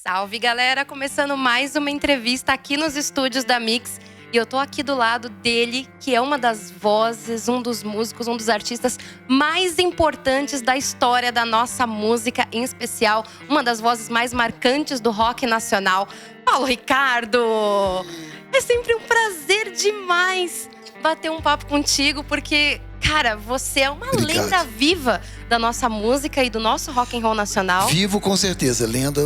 Salve, galera! Começando mais uma entrevista aqui nos estúdios da Mix. E eu tô aqui do lado dele, que é uma das vozes, um dos músicos, um dos artistas mais importantes da história da nossa música, em especial uma das vozes mais marcantes do rock nacional, Paulo Ricardo! É sempre um prazer demais bater um papo contigo, porque, cara, você é uma lenda viva da nossa música e do nosso rock and roll nacional. Vivo com certeza, lenda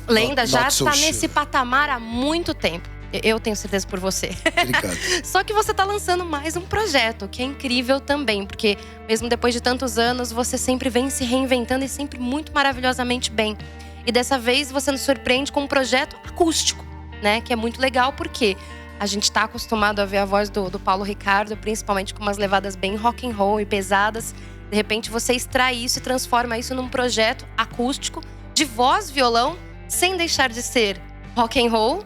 Lenda já está nesse patamar há muito tempo. Eu tenho certeza por você. Obrigado. Só que você está lançando mais um projeto, que é incrível também. Porque mesmo depois de tantos anos, você sempre vem se reinventando e sempre muito maravilhosamente bem. E dessa vez você nos surpreende com um projeto acústico, né? Que é muito legal porque a gente está acostumado a ver a voz do Paulo Ricardo, principalmente com umas levadas bem rock and roll e pesadas. De repente você extrai isso e transforma isso num projeto acústico de voz, violão, sem deixar de ser rock and roll,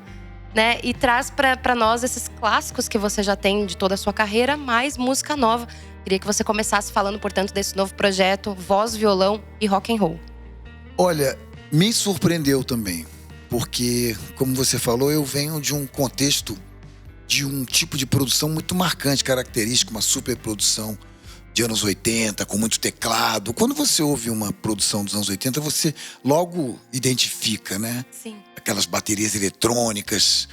né? E traz para nós esses clássicos que você já tem de toda a sua carreira, mais música nova. Queria que você começasse falando, portanto, desse novo projeto, voz, violão e rock and roll. Olha, me surpreendeu também, porque, como você falou, eu venho de um contexto de um tipo de produção muito marcante, característico, uma superprodução de anos 80, com muito teclado. Quando você ouve uma produção dos anos 80, você logo identifica, né? Sim. Aquelas baterias eletrônicas.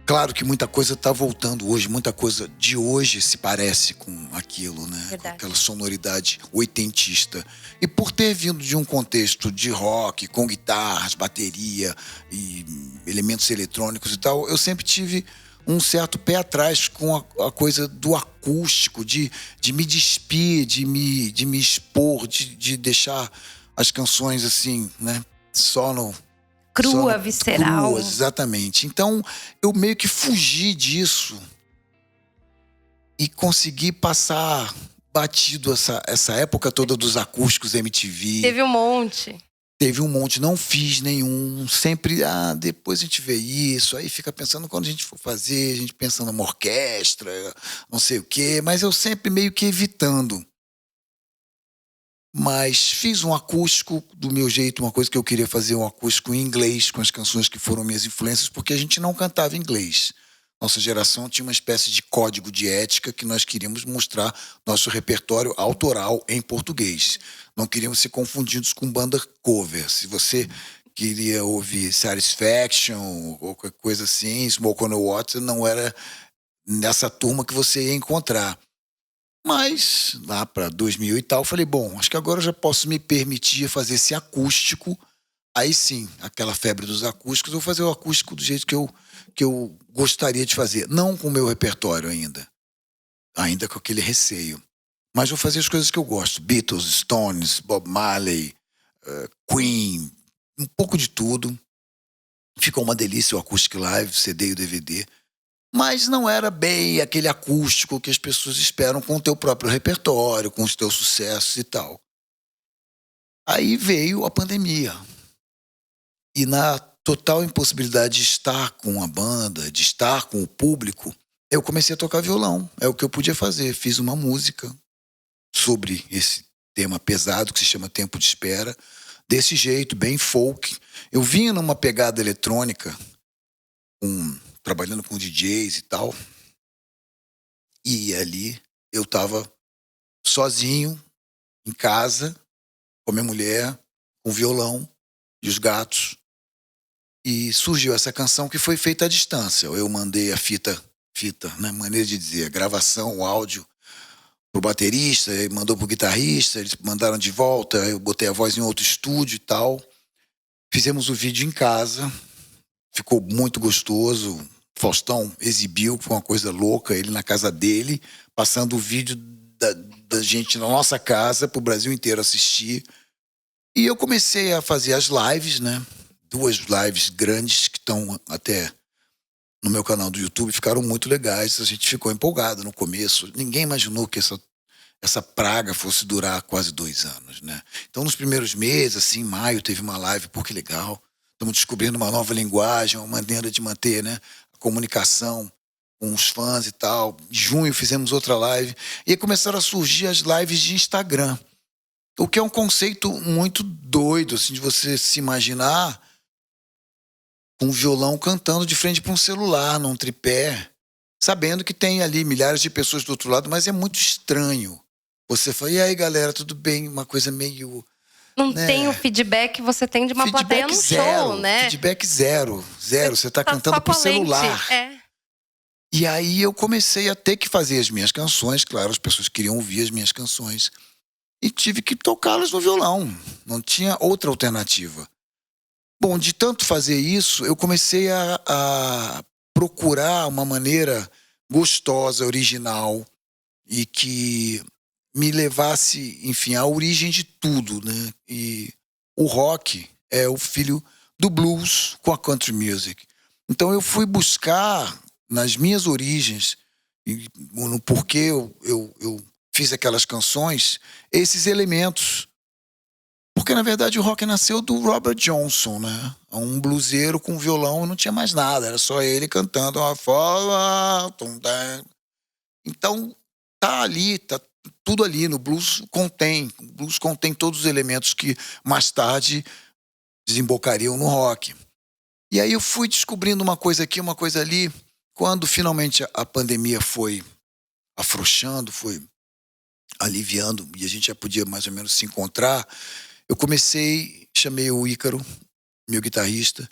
Claro que muita coisa está voltando hoje, muita coisa de hoje se parece com aquilo, né? Verdade. Com aquela sonoridade oitentista. E por ter vindo de um contexto de rock, com guitarras, bateria e elementos eletrônicos e tal, eu sempre tive um certo pé atrás com a coisa do acústico, de me despir, de me expor, de deixar as canções assim, né? Crua, visceral. Cruas, exatamente. Então, eu meio que fugi disso e consegui passar batido essa época toda dos acústicos MTV. Teve um monte. Teve um monte, não fiz nenhum. Sempre, depois a gente vê isso. Aí fica pensando, quando a gente for fazer, a gente pensa numa orquestra, não sei o quê. Mas eu sempre meio que evitando. Mas fiz um acústico do meu jeito, uma coisa que eu queria fazer, um acústico em inglês, com as canções que foram minhas influências, porque a gente não cantava inglês. Nossa geração tinha uma espécie de código de ética que nós queríamos mostrar nosso repertório autoral em português. Não queríamos ser confundidos com banda cover. Se você queria ouvir Satisfaction ou qualquer coisa assim, Smoke on the Water, não era nessa turma que você ia encontrar. Mas, lá para 2000 e tal, eu falei, bom, acho que agora eu já posso me permitir fazer esse acústico. Aí sim, aquela febre dos acústicos, eu vou fazer o acústico do jeito que eu gostaria de fazer. Não com o meu repertório ainda com aquele receio. Mas vou fazer as coisas que eu gosto. Beatles, Stones, Bob Marley, Queen, um pouco de tudo. Ficou uma delícia o Acoustic Live, CD e o DVD. Mas não era bem aquele acústico que as pessoas esperam com o teu próprio repertório, com os teus sucessos e tal. Aí veio a pandemia. E na total impossibilidade de estar com a banda, de estar com o público, eu comecei a tocar violão. É o que eu podia fazer. Fiz uma música sobre esse tema pesado que se chama Tempo de Espera, desse jeito, bem folk. Eu vinha numa pegada eletrônica, trabalhando com DJs e tal. E ali eu estava sozinho, em casa, com a minha mulher, com o violão e os gatos. E surgiu essa canção que foi feita à distância. Eu mandei a fita, né, maneira de dizer, a gravação, o áudio, pro baterista, ele mandou pro guitarrista, eles mandaram de volta, eu botei a voz em outro estúdio e tal. Fizemos o vídeo em casa, ficou muito gostoso. Faustão exibiu, foi uma coisa louca, ele na casa dele, passando o vídeo da gente na nossa casa pro Brasil inteiro assistir. E eu comecei a fazer as lives, né? 2 lives grandes que estão até no meu canal do YouTube, ficaram muito legais. A gente ficou empolgado no começo. Ninguém imaginou que essa praga fosse durar quase 2 anos, né? Então, nos primeiros meses, assim, em maio, teve uma live, pô, que legal. Estamos descobrindo uma nova linguagem, uma maneira de manter, né, a comunicação com os fãs e tal. Em junho fizemos outra live. E aí começaram a surgir as lives de Instagram. O que é um conceito muito doido, assim, de você se imaginar com um violão cantando de frente para um celular, num tripé, sabendo que tem ali milhares de pessoas do outro lado, mas é muito estranho. Você fala, e aí, galera, tudo bem? Uma coisa meio, Não tem o né? feedback que você tem de uma plateia Feedback num zero, show, né? feedback zero, zero. Você tá Tá cantando só com pro a lente. celular. É. E aí eu comecei a ter que fazer as minhas canções, claro, as pessoas queriam ouvir as minhas canções. E tive que tocá-las no violão, não tinha outra alternativa. Bom, de tanto fazer isso, eu comecei a procurar uma maneira gostosa, original, e que me levasse, enfim, à origem de tudo, né? E o rock é o filho do blues com a country music. Então eu fui buscar nas minhas origens, e no porquê eu fiz aquelas canções, esses elementos. Porque, na verdade, o rock nasceu do Robert Johnson, né? Um bluseiro com violão e não tinha mais nada. Era só ele cantando uma fola. Então, tá ali, tá tudo ali. No blues contém. O blues contém todos os elementos que mais tarde desembocariam no rock. E aí eu fui descobrindo uma coisa aqui, uma coisa ali. Quando finalmente a pandemia foi afrouxando, foi aliviando e a gente já podia mais ou menos se encontrar, eu chamei o Ícaro, meu guitarrista,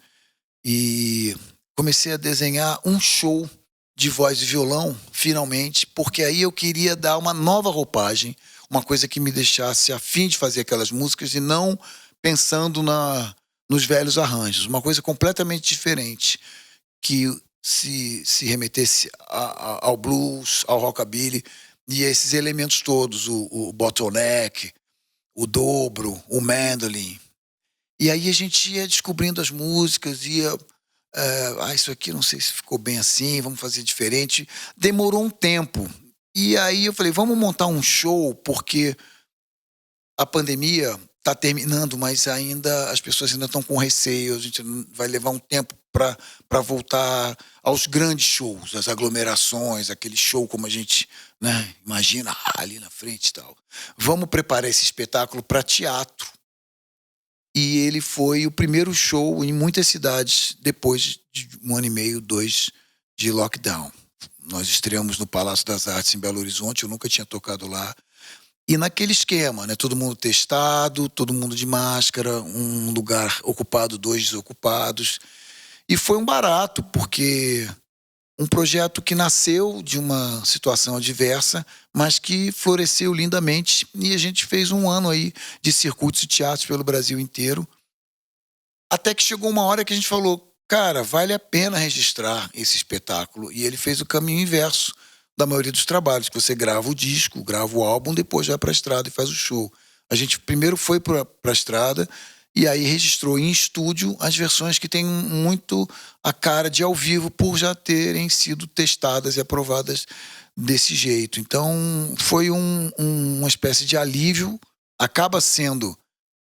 e comecei a desenhar um show de voz e violão, finalmente, porque aí eu queria dar uma nova roupagem, uma coisa que me deixasse a fim de fazer aquelas músicas e não pensando nos velhos arranjos, uma coisa completamente diferente, que se remetesse ao blues, ao rockabilly, e esses elementos todos, o bottleneck, o dobro, o mandolin. E aí a gente ia descobrindo as músicas, isso aqui não sei se ficou bem assim, vamos fazer diferente. Demorou um tempo. E aí eu falei, vamos montar um show, porque a pandemia está terminando, mas ainda as pessoas ainda estão com receio, a gente vai levar um tempo para voltar aos grandes shows, às aglomerações, aquele show como a gente, né, imagina ali na frente e tal. Vamos preparar esse espetáculo para teatro. E ele foi o primeiro show em muitas cidades depois de 1 ano e meio, 2 de lockdown. Nós estreamos no Palácio das Artes em Belo Horizonte, eu nunca tinha tocado lá. E naquele esquema, né? Todo mundo testado, todo mundo de máscara, um lugar ocupado, 2 desocupados. E foi um barato, porque um projeto que nasceu de uma situação adversa, mas que floresceu lindamente. E a gente fez 1 ano aí de circuitos e teatros pelo Brasil inteiro. Até que chegou uma hora que a gente falou, cara, vale a pena registrar esse espetáculo. E ele fez o caminho inverso da maioria dos trabalhos, que você grava o disco, grava o álbum, depois vai para a estrada e faz o show. A gente primeiro foi para a estrada e aí registrou em estúdio as versões que têm muito a cara de ao vivo por já terem sido testadas e aprovadas desse jeito. Então foi uma espécie de alívio, acaba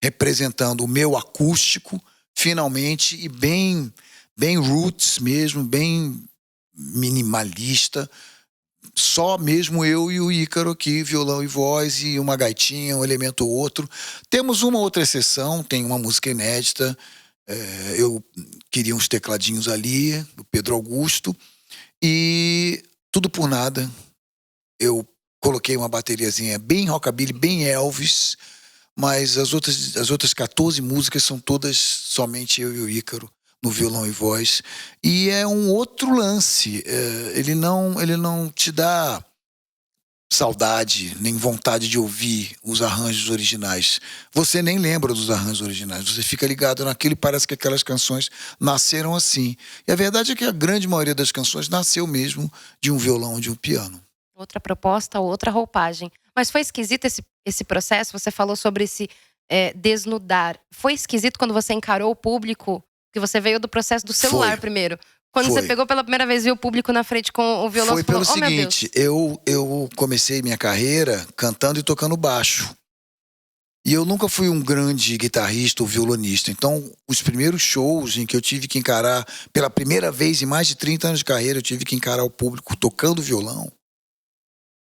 representando o meu acústico, finalmente, e bem roots mesmo, bem minimalista, só mesmo eu e o Ícaro aqui, violão e voz, e uma gaitinha, um elemento ou outro. Temos uma outra exceção, tem uma música inédita, eu queria uns tecladinhos ali, do Pedro Augusto, e tudo por nada. Eu coloquei uma bateriazinha bem rockabilly, bem Elvis, mas as outras 14 músicas são todas somente eu e o Ícaro, no violão e voz, e é um outro lance. Ele não te dá saudade nem vontade de ouvir os arranjos originais. Você nem lembra dos arranjos originais, você fica ligado naquilo e parece que aquelas canções nasceram assim. E a verdade é que a grande maioria das canções nasceu mesmo de um violão, de um piano. Outra proposta, outra roupagem. Mas foi esquisito esse processo? Você falou sobre esse desnudar. Foi esquisito quando você encarou o público? Que você veio do processo do celular primeiro. Quando você pegou pela primeira vez e viu o público na frente com o violão, foi você falou, pelo seguinte, eu comecei minha carreira cantando e tocando baixo. E eu nunca fui um grande guitarrista ou violonista. Então, os primeiros shows em que eu tive que encarar, pela primeira vez em mais de 30 anos de carreira, eu tive que encarar o público tocando violão.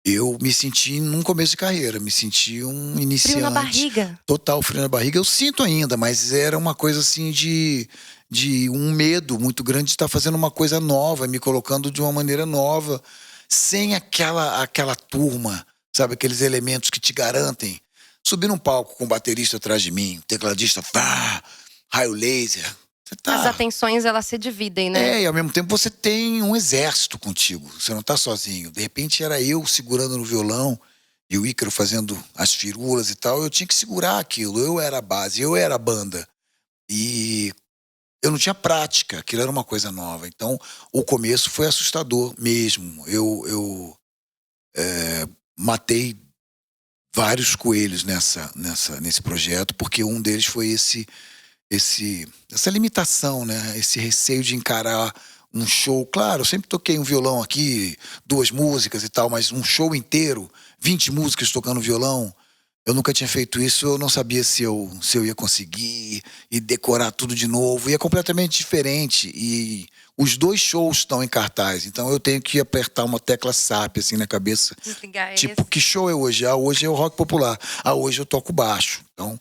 Eu me senti, num começo de carreira, me senti um iniciante. Frio na barriga. Total frio na barriga. Eu sinto ainda, mas era uma coisa assim de um medo muito grande de estar fazendo uma coisa nova, me colocando de uma maneira nova, sem aquela turma, sabe? Aqueles elementos que te garantem. Subir num palco com um baterista atrás de mim, tecladista, raio laser. Você As tá... atenções, elas se dividem, né? E ao mesmo tempo você tem um exército contigo. Você não tá sozinho. De repente era eu segurando no violão e o Ícaro fazendo as firulas e tal. Eu tinha que segurar aquilo. Eu era a base, eu era a banda. E eu não tinha prática. Aquilo era uma coisa nova. Então o começo foi assustador mesmo. Eu matei vários coelhos nesse projeto, porque um deles foi essa limitação, né? Esse receio de encarar um show. Claro, eu sempre toquei um violão aqui, 2 músicas e tal, mas um show inteiro, 20 músicas tocando violão, eu nunca tinha feito isso, eu não sabia se eu ia conseguir e decorar tudo de novo. E é completamente diferente. E os 2 shows estão em cartaz, então eu tenho que apertar uma tecla SAP assim na cabeça. Desligar Tipo, esse. que show é hoje? Hoje é o rock popular. Hoje eu toco baixo. Então,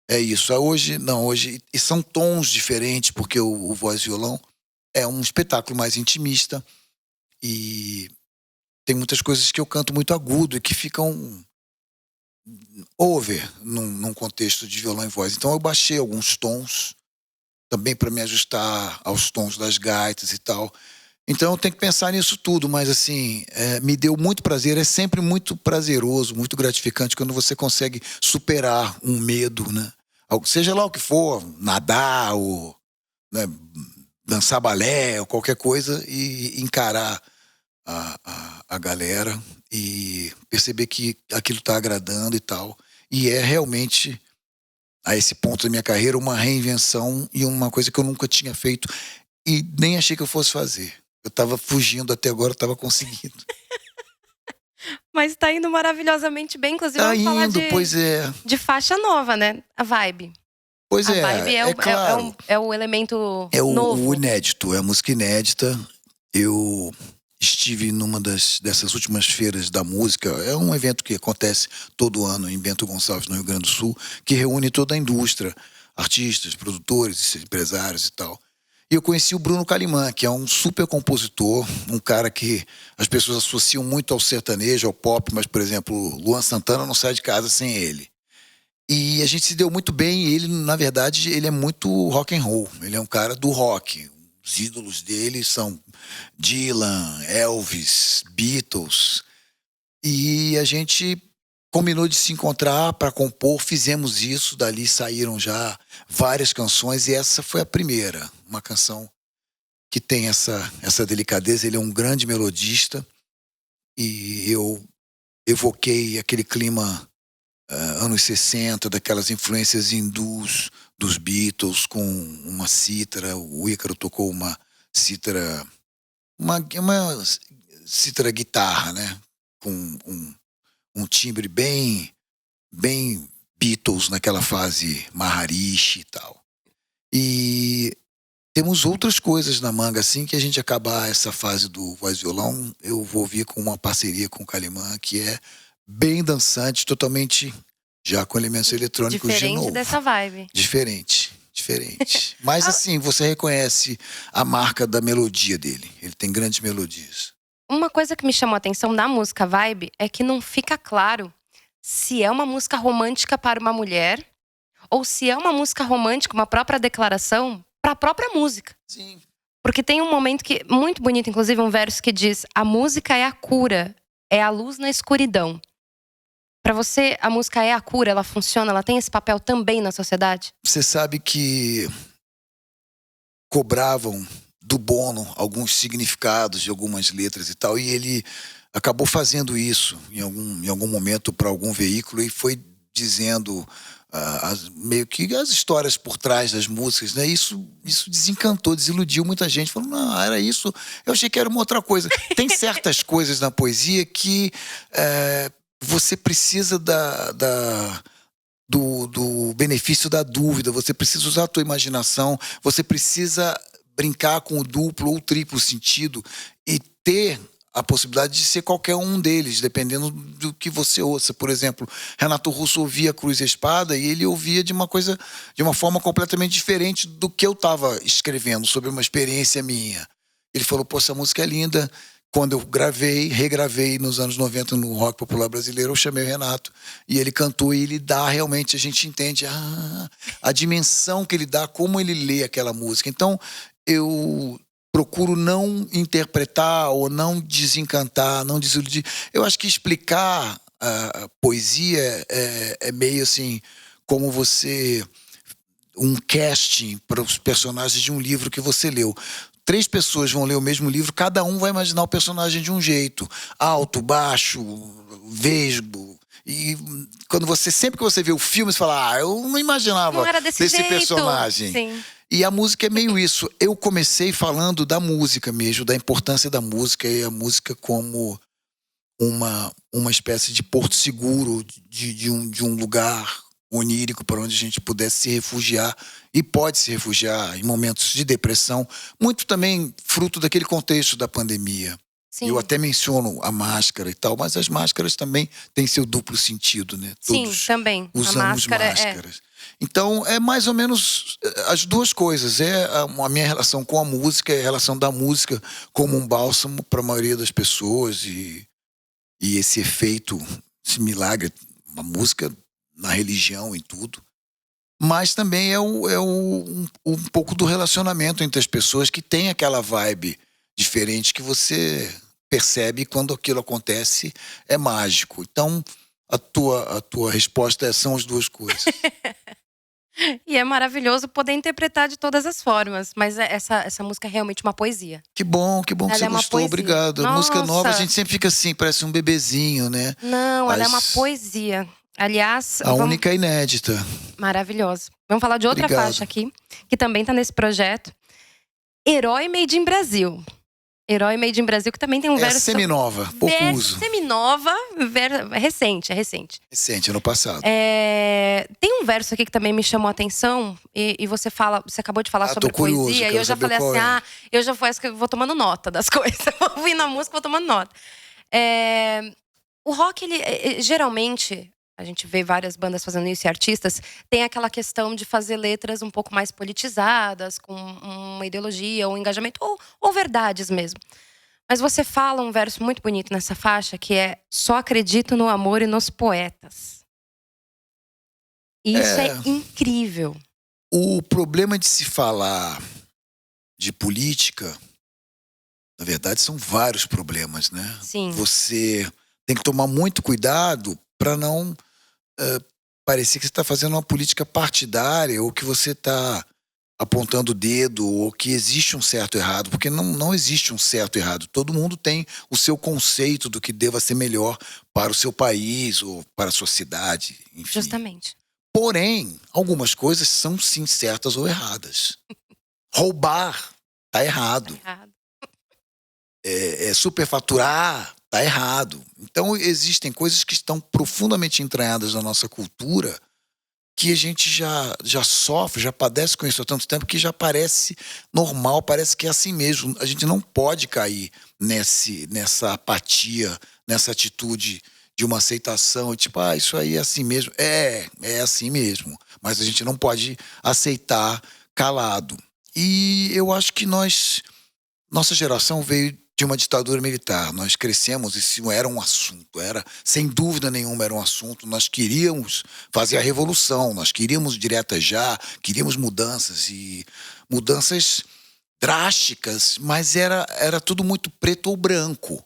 é isso. Hoje, não, hoje... E são tons diferentes, porque o voz e violão é um espetáculo mais intimista. E tem muitas coisas que eu canto muito agudo e que ficam over num contexto de violão e voz. Então eu baixei alguns tons, também para me ajustar aos tons das gaitas e tal. Então eu tenho que pensar nisso tudo, mas assim, me deu muito prazer, é sempre muito prazeroso, muito gratificante quando você consegue superar um medo, né? Seja lá o que for, nadar ou, né, dançar balé ou qualquer coisa e encarar a galera e perceber que aquilo está agradando e tal. E é realmente, a esse ponto da minha carreira, uma reinvenção e uma coisa que eu nunca tinha feito e nem achei que eu fosse fazer. Eu tava fugindo até agora, eu tava conseguindo. Mas tá indo maravilhosamente bem. Inclusive, Tá vamos falar indo, pois é. de faixa nova, né? A vibe. Pois A vibe é claro. é o elemento É o novo. inédito, é a música inédita. Eu estive numa dessas últimas feiras da música. É um evento que acontece todo ano em Bento Gonçalves, no Rio Grande do Sul, que reúne toda a indústria, artistas, produtores, empresários e tal. E eu conheci o Bruno Calimã, que é um super compositor, um cara que as pessoas associam muito ao sertanejo, ao pop, mas, por exemplo, Luan Santana não sai de casa sem ele. E a gente se deu muito bem, e ele, na verdade, ele é muito rock and roll. Ele é um cara do rock. Os ídolos dele são Dylan, Elvis, Beatles. E a gente combinou de se encontrar para compor, fizemos isso, dali saíram já várias canções e essa foi a primeira. Uma canção que tem essa delicadeza, ele é um grande melodista e eu evoquei aquele clima anos 60, daquelas influências hindus dos Beatles com uma cítara. O Ícaro tocou uma cítara, uma cítara guitarra, né? Com um timbre bem Beatles naquela fase Maharishi e tal. E temos outras coisas na manga, assim que a gente acabar essa fase do voz e violão, eu vou vir com uma parceria com o Calimã, que é bem dançante, totalmente já com elementos eletrônicos de novo. Diferente dessa vibe. Diferente. Mas assim, você reconhece a marca da melodia dele. Ele tem grandes melodias. Uma coisa que me chamou a atenção da música Vibe é que não fica claro se é uma música romântica para uma mulher ou se é uma música romântica, uma própria declaração para a própria música. Sim. Porque tem um momento que muito bonito, inclusive um verso que diz: a música é a cura, é a luz na escuridão. Para você, a música é a cura, ela funciona, ela tem esse papel também na sociedade? Você sabe que cobravam do Bono alguns significados de algumas letras e tal, e ele acabou fazendo isso em algum momento para algum veículo e foi dizendo meio que as histórias por trás das músicas, né? Isso desencantou, desiludiu muita gente. Falou, não, era isso, eu achei que era uma outra coisa. Tem certas coisas na poesia que você precisa do benefício da dúvida, você precisa usar a tua imaginação, você precisa brincar com o duplo ou o triplo sentido e ter a possibilidade de ser qualquer um deles, dependendo do que você ouça. Por exemplo, Renato Russo ouvia Cruz e Espada e ele ouvia de uma forma completamente diferente do que eu estava escrevendo, sobre uma experiência minha. Ele falou, pô, essa música é linda. Quando eu regravei nos anos 90 no rock popular brasileiro, eu chamei o Renato. E ele cantou e ele dá realmente, a gente entende a dimensão que ele dá, como ele lê aquela música. Então, eu procuro não interpretar ou não desencantar, não desiludir. Eu acho que explicar a poesia é meio assim, como um casting para os personagens de um livro que você leu. 3 pessoas vão ler o mesmo livro, cada um vai imaginar o personagem de um jeito. Alto, baixo, vesgo. E sempre que você vê o filme, você fala, eu não imaginava Não era desse jeito. personagem. Sim. E a música é meio isso. Eu comecei falando da música mesmo, da importância da música, e a música como uma espécie de porto seguro, de um lugar onírico para onde a gente pudesse se refugiar, e pode se refugiar em momentos de depressão, muito também fruto daquele contexto da pandemia. Sim. Eu até menciono a máscara e tal, mas as máscaras também têm seu duplo sentido, né? Todos Sim, também. usamos máscaras. Então, é mais ou menos as duas coisas. A minha relação com a música, é a relação da música como um bálsamo para a maioria das pessoas, e esse efeito, esse milagre, a música na religião e tudo. Mas também um pouco do relacionamento entre as pessoas, que tem aquela vibe diferente que você percebe quando aquilo acontece, é mágico. Então, a tua resposta são as duas coisas. E é maravilhoso poder interpretar de todas as formas. Mas essa música é realmente uma poesia. Que bom que Ela você é uma gostou, poesia. obrigado. A música Nossa. nova, a gente sempre fica assim, parece um bebezinho, né? Não, ela é uma poesia. Aliás, A única inédita. maravilhosa. Vamos falar de outra Obrigado. faixa aqui, que também tá nesse projeto. Herói Made in Brasil. Herói Made in Brasil, que também tem um É verso... seminova, pouco uso. Seminova, é recente. Recente, ano passado. Tem um verso aqui que também me chamou a atenção, e você acabou de falar sobre tô curioso, poesia, e quero eu já saber falei qual assim, eu já vou tomando nota das coisas. Vou ouvindo a música, vou tomando nota. O rock, ele geralmente, a gente vê várias bandas fazendo isso e artistas, tem aquela questão de fazer letras um pouco mais politizadas, com uma ideologia, um engajamento, ou verdades mesmo. Mas você fala um verso muito bonito nessa faixa, que é: só acredito no amor e nos poetas. E isso é incrível. O problema de se falar de política, na verdade, são vários problemas, né? Sim. Você tem que tomar muito cuidado para não parecer que você está fazendo uma política partidária, ou que você está apontando o dedo, ou que existe um certo e errado, porque não existe um certo e errado. Todo mundo tem o seu conceito do que deva ser melhor para o seu país ou para a sua cidade, enfim. Justamente. Porém, algumas coisas são sim certas ou erradas. Roubar tá errado. Superfaturar tá errado. Então, existem coisas que estão profundamente entranhadas na nossa cultura, que a gente já sofre, já padece com isso há tanto tempo, que já parece normal, parece que é assim mesmo. A gente não pode cair nessa apatia, nessa atitude de uma aceitação, tipo, isso aí é assim mesmo. É assim mesmo. Mas a gente não pode aceitar calado. E eu acho que nossa geração veio de uma ditadura militar. Nós crescemos, isso era um assunto, sem dúvida nenhuma era um assunto. Nós queríamos fazer a revolução, nós queríamos diretas já, queríamos mudanças, e mudanças drásticas, mas era tudo muito preto ou branco.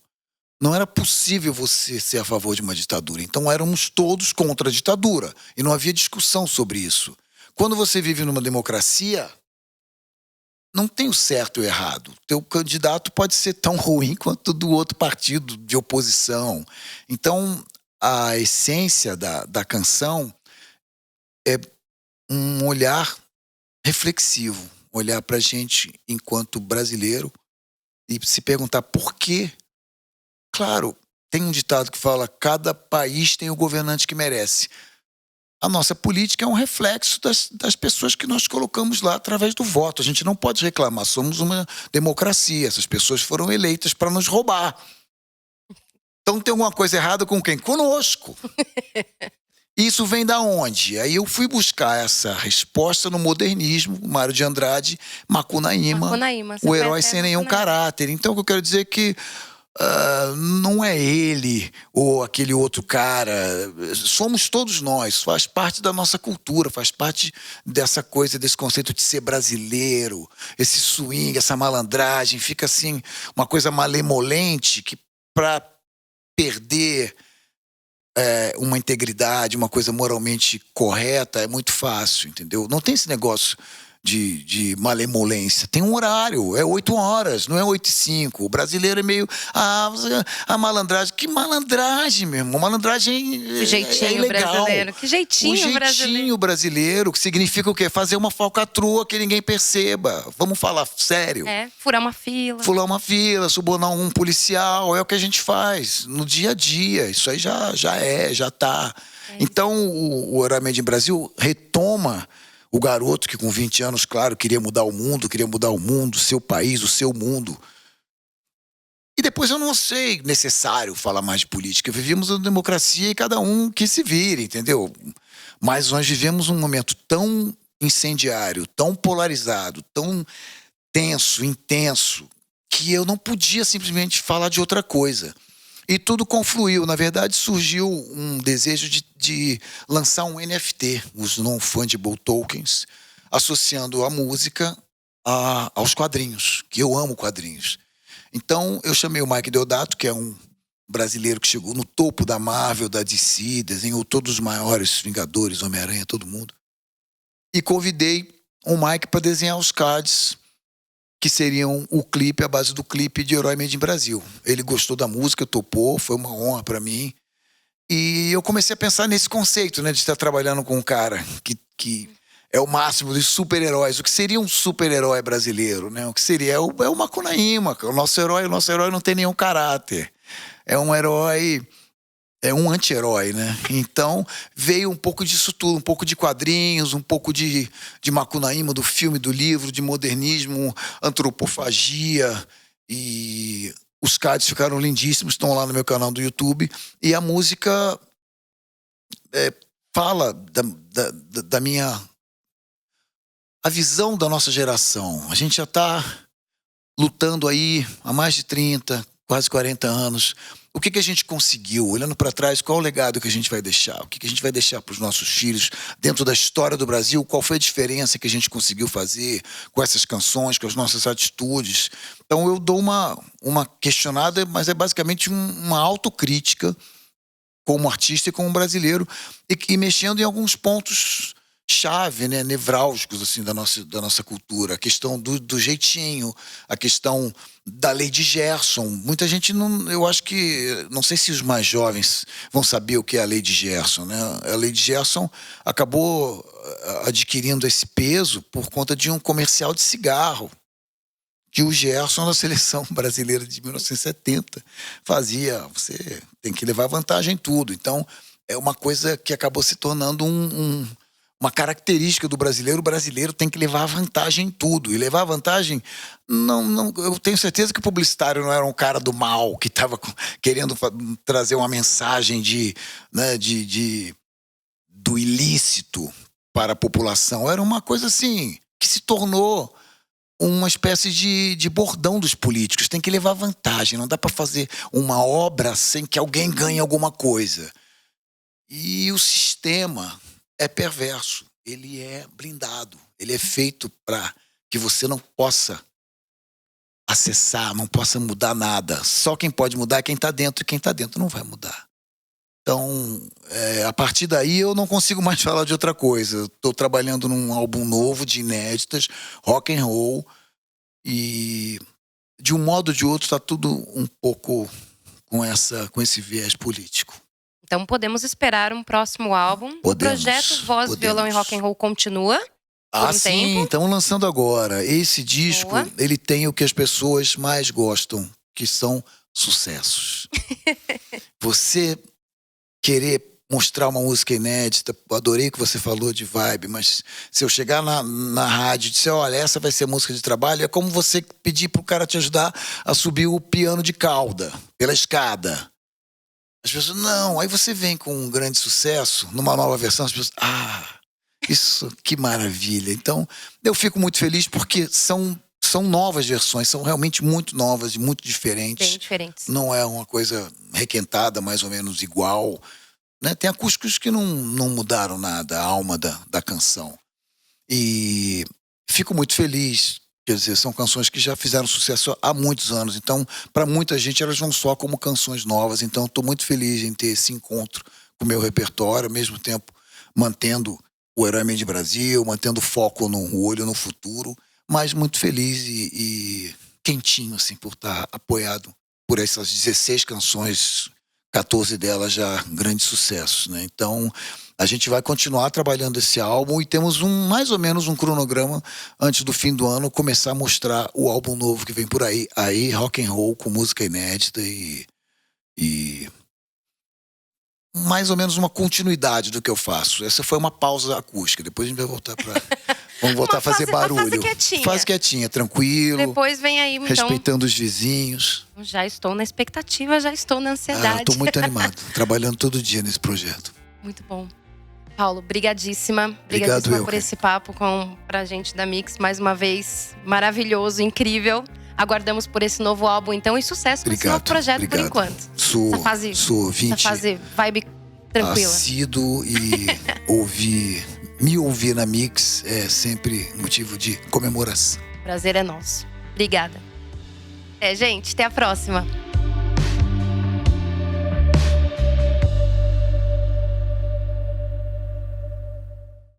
Não era possível você ser a favor de uma ditadura. Então éramos todos contra a ditadura, e não havia discussão sobre isso. Quando você vive numa democracia, não tem o certo e o errado. Teu candidato pode ser tão ruim quanto do outro partido de oposição. Então, a essência da canção é um olhar reflexivo, olhar pra gente enquanto brasileiro e se perguntar por quê. Claro, tem um ditado que fala: cada país tem o governante que merece. A nossa política é um reflexo das pessoas que nós colocamos lá através do voto. A gente não pode reclamar, somos uma democracia. Essas pessoas foram eleitas para nos roubar. Então tem alguma coisa errada com quem? Conosco. Isso vem da onde? Aí eu fui buscar essa resposta no modernismo, Mário de Andrade, Macunaíma, o herói sem nenhum caráter. Então o que eu quero dizer é que não é ele ou aquele outro cara. Somos todos nós, faz parte da nossa cultura, faz parte dessa coisa, desse conceito de ser brasileiro, esse swing, essa malandragem, fica assim, uma coisa malemolente que para perder uma integridade, uma coisa moralmente correta é muito fácil, entendeu? Não tem esse negócio de malemolência. Tem um horário, é 8 horas, não é 8h05. O brasileiro é meio... a malandragem. Que malandragem, meu irmão? Malandragem que jeitinho brasileiro. Que jeitinho brasileiro, que significa o quê? Fazer uma falcatrua que ninguém perceba. Vamos falar sério? Furar uma fila. Furar uma fila, subornar um policial. É o que a gente faz no dia a dia. Isso aí já tá. Então, o Herói Made in Brasil retoma o garoto que com 20 anos, claro, queria mudar o mundo, o seu país, o seu mundo. E depois eu não sei necessário falar mais de política. Vivíamos uma democracia e cada um que se vire, entendeu? Mas nós vivemos um momento tão incendiário, tão polarizado, tão tenso, intenso, que eu não podia simplesmente falar de outra coisa. E tudo confluiu. Na verdade, surgiu um desejo de lançar um NFT, os Non-Fungible Tokens, associando a música aos quadrinhos, que eu amo quadrinhos. Então, eu chamei o Mike Deodato, que é um brasileiro que chegou no topo da Marvel, da DC, desenhou todos os maiores Vingadores, Homem-Aranha, todo mundo. E convidei o Mike para desenhar os cards que seriam o clipe, a base do clipe de Herói Made in Brasil. Ele gostou da música, topou, foi uma honra para mim. E eu comecei a pensar nesse conceito, né, de estar trabalhando com um cara que é o máximo dos super-heróis. O que seria um super-herói brasileiro, né? O que seria? É o Macunaíma. O nosso herói não tem nenhum caráter. É um herói... É um anti-herói, né? Então, veio um pouco disso tudo, um pouco de quadrinhos, um pouco de Macunaíma, do filme, do livro, de modernismo, antropofagia. E os cards ficaram lindíssimos, estão lá no meu canal do YouTube. E a música fala da minha... A visão da nossa geração. A gente já está lutando aí há mais de 30, quase 40 anos. O que a gente conseguiu? Olhando para trás, qual é o legado que a gente vai deixar? O que a gente vai deixar para os nossos filhos dentro da história do Brasil? Qual foi a diferença que a gente conseguiu fazer com essas canções, com as nossas atitudes? Então eu dou uma questionada, mas é basicamente uma autocrítica como artista e como brasileiro e mexendo em alguns pontos chave, né, nevrálgicos assim, da nossa cultura. A questão do jeitinho, a questão da lei de Gerson. Muita gente não... Eu acho que... Não sei se os mais jovens vão saber o que é a lei de Gerson, né? A lei de Gerson acabou adquirindo esse peso por conta de um comercial de cigarro que o Gerson, na seleção brasileira de 1970, fazia. Você tem que levar vantagem em tudo. Então, é uma coisa que acabou se tornando uma característica do brasileiro. O brasileiro tem que levar vantagem em tudo. E levar vantagem, não, eu tenho certeza que o publicitário não era um cara do mal que estava querendo trazer uma mensagem do ilícito para a população. Era uma coisa assim, que se tornou uma espécie de bordão dos políticos. Tem que levar vantagem. Não dá para fazer uma obra sem que alguém ganhe alguma coisa. E o sistema é perverso, ele é blindado, ele é feito para que você não possa acessar, não possa mudar nada. Só quem pode mudar é quem está dentro, e quem está dentro não vai mudar. Então, a partir daí eu não consigo mais falar de outra coisa. Estou trabalhando num álbum novo de inéditas, rock and roll, e de um modo ou de outro está tudo um pouco com esse viés político. Então podemos esperar um próximo álbum. O projeto Voz, Violão e Rock and Roll continua por um sim, tempo. estamos lançando agora. Esse disco, Boa. ele tem o que as pessoas mais gostam, que são sucessos. Você querer mostrar uma música inédita, adorei que você falou de vibe, mas se eu chegar na rádio e disser, olha, essa vai ser música de trabalho, é como você pedir pro cara te ajudar a subir o piano de cauda pela escada. As pessoas, não. Aí você vem com um grande sucesso, numa nova versão, as pessoas, isso, que maravilha. Então, eu fico muito feliz porque são novas versões, são realmente muito novas e muito diferentes. Bem diferentes. Não é uma coisa requentada, mais ou menos igual, né? Tem acústicos que não mudaram nada, a alma da canção. E fico muito feliz. Quer dizer, são canções que já fizeram sucesso há muitos anos. Então, para muita gente, elas vão só como canções novas. Então, estou muito feliz em ter esse encontro com o meu repertório, ao mesmo tempo mantendo o Herói de Brasil, mantendo foco no olho no futuro, mas muito feliz e quentinho, assim, por estar apoiado por essas 16 canções, 14 delas já grandes sucessos, né? Então, a gente vai continuar trabalhando esse álbum e temos mais ou menos um cronograma antes do fim do ano começar a mostrar o álbum novo que vem por aí. Aí, rock and roll com música inédita e mais ou menos uma continuidade do que eu faço. Essa foi uma pausa acústica. Depois a gente vai voltar vamos voltar a fazer barulho. Fase quietinha. Fase quietinha, tranquilo. Depois vem aí, então. Respeitando os vizinhos. Já estou na expectativa, já estou na ansiedade. Estou muito animado. Trabalhando todo dia nesse projeto. Muito bom. Paulo, brigadíssima. Obrigado, Brigadíssima por esse papo pra gente da Mix. Mais uma vez, maravilhoso, incrível. Aguardamos por esse novo álbum, então, e sucesso com esse novo projeto por enquanto. Sou ouvinte. Essa fase vibe tranquila. Assíduo e me ouvir na Mix é sempre motivo de comemoração. Prazer é nosso. Obrigada. Gente, até a próxima.